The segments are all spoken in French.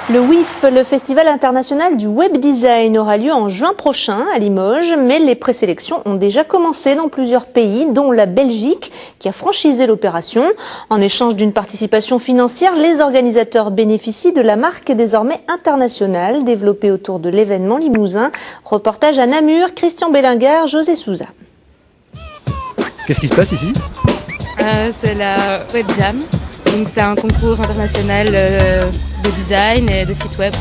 Le WIF, le Festival international du web design, aura lieu en juin prochain à Limoges, mais les présélections ont déjà commencé dans plusieurs pays, dont la Belgique, qui a franchisé l'opération. En échange d'une participation financière, les organisateurs bénéficient de la marque désormais internationale, développée autour de l'événement limousin. Reportage à Namur, Christian Bellinger, José Souza. Qu'est-ce qui se passe ici? C'est la Web Jam, donc c'est un concours international de design et de site web.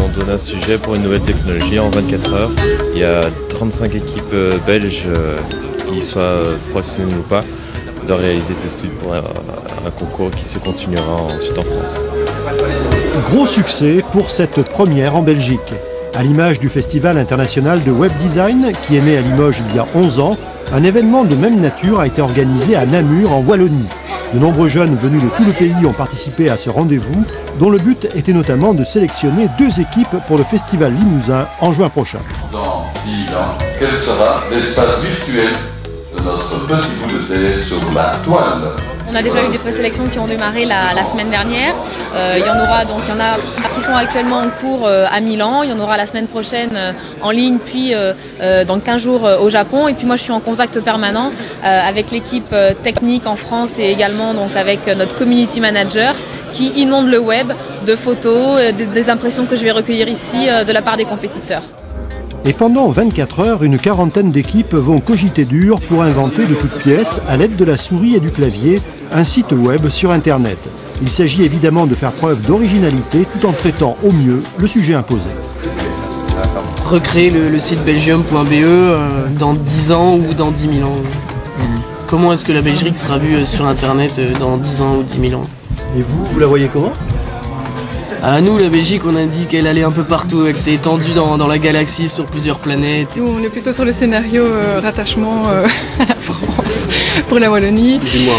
On donne un sujet pour une nouvelle technologie en 24 heures. Il y a 35 équipes belges, qui soient professionnelles ou pas, de réaliser ce site pour un concours qui se continuera ensuite en France. Gros succès pour cette première en Belgique. À l'image du Festival international de web design qui est né à Limoges il y a 11 ans, un événement de même nature a été organisé à Namur en Wallonie. De nombreux jeunes venus de tout le pays ont participé à ce rendez-vous, dont le but était notamment de sélectionner 2 équipes pour le Festival Limousin en juin prochain. Dans 10 ans, quel sera l'espace virtuel de notre petit bout de terre sur la toile? On a déjà eu des présélections qui ont démarré la semaine dernière. Il y en aura qui sont actuellement en cours à Milan. Il y en aura la semaine prochaine en ligne, puis dans 15 jours au Japon. Et puis moi, je suis en contact permanent avec l'équipe technique en France et également donc avec notre community manager qui inonde le web de photos, des impressions que je vais recueillir ici de la part des compétiteurs. Et pendant 24 heures, une quarantaine d'équipes vont cogiter dur pour inventer de toutes pièces, à l'aide de la souris et du clavier, un site web sur Internet. Il s'agit évidemment de faire preuve d'originalité tout en traitant au mieux le sujet imposé. Recréer le site belgium.be dans 10 ans ou dans 10 000 ans. Comment est-ce que la Belgique sera vue sur Internet dans 10 ans ou 10 000 ans? Et vous la voyez comment? À nous, la Belgique, on a dit qu'elle allait un peu partout, qu'elle s'est étendue dans la galaxie sur plusieurs planètes. Nous, on est plutôt sur le scénario rattachement à la France pour la Wallonie. Dis-moi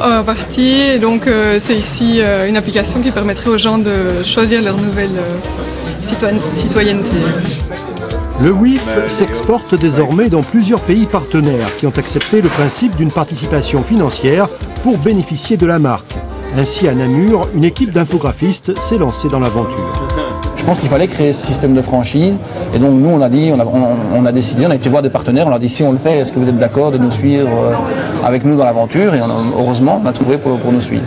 en partie. Donc, c'est ici une application qui permettrait aux gens de choisir leur nouvelle citoyenneté. Le WIF s'exporte désormais dans plusieurs pays partenaires qui ont accepté le principe d'une participation financière pour bénéficier de la marque. Ainsi, à Namur, une équipe d'infographistes s'est lancée dans l'aventure. Je pense qu'il fallait créer ce système de franchise. Et donc nous, on a décidé, on a été voir des partenaires, on leur a dit si on le fait, est-ce que vous êtes d'accord de nous suivre avec nous dans l'aventure? Et heureusement, on a trouvé pour nous suivre.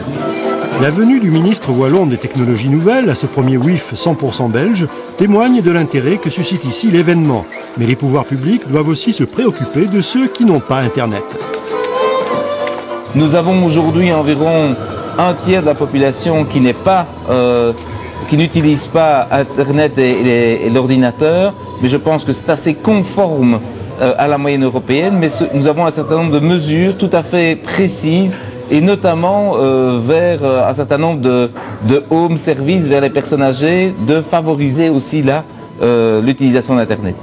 La venue du ministre wallon des Technologies Nouvelles à ce premier WIF 100% belge témoigne de l'intérêt que suscite ici l'événement. Mais les pouvoirs publics doivent aussi se préoccuper de ceux qui n'ont pas Internet. Nous avons aujourd'hui environ un tiers de la population qui n'utilise pas Internet et l'ordinateur, mais je pense que c'est assez conforme à la moyenne européenne, mais nous avons un certain nombre de mesures tout à fait précises, et notamment vers un certain nombre de home services vers les personnes âgées, de favoriser aussi l'utilisation d'Internet.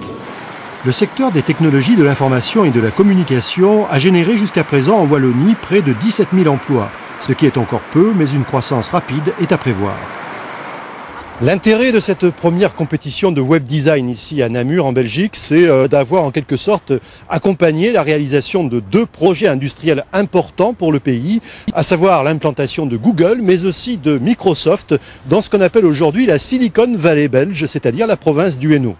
Le secteur des technologies de l'information et de la communication a généré jusqu'à présent en Wallonie près de 17 000 emplois. Ce qui est encore peu, mais une croissance rapide est à prévoir. L'intérêt de cette première compétition de web design ici à Namur en Belgique, c'est d'avoir en quelque sorte accompagné la réalisation de 2 projets industriels importants pour le pays, à savoir l'implantation de Google, mais aussi de Microsoft dans ce qu'on appelle aujourd'hui la Silicon Valley belge, c'est-à-dire la province du Hainaut.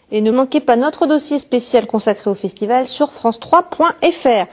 Et ne manquez pas notre dossier spécial consacré au festival sur france3.fr.